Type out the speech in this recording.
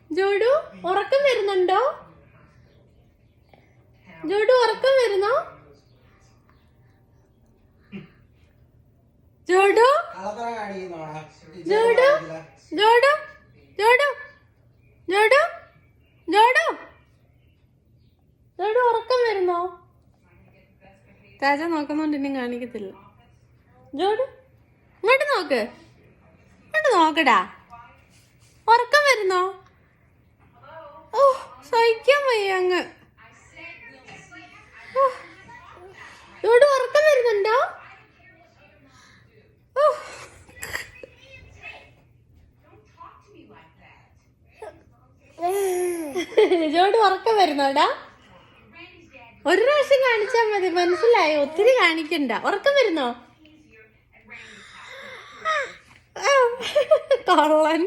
ജോഡു ഉറക്കം വരുന്നുണ്ടോ? ജോഡു ഉറക്കം വരുന്നോ? ജോഡു ജോഡു ജോഡു ജോഡു ജോഡു ജോഡു ജോഡു ഉറക്കം വരുന്നോ? രാജ നോക്കുന്നോണ്ട് ഇനി കാണിക്കത്തില്ല. ജോഡു ഇങ്ങോട്ട് നോക്ക്, ഇങ്ങോട്ട് നോക്കടാ. ഉറക്കം വരുന്നോ? ഓ സഹിക്കാൻ വയ്യ അങ്ങ്. ജോഡു ഉറക്കം വരുന്നുണ്ടോ? ജോഡു ഉറക്കം വരുന്നോടാ? ഒരു പ്രാവശ്യം കാണിച്ചാ മതി, മനസ്സിലായോ? ഒത്തിരി കാണിക്കണ്ട. ഉറക്കം വരുന്നോ? കള്ളൻ.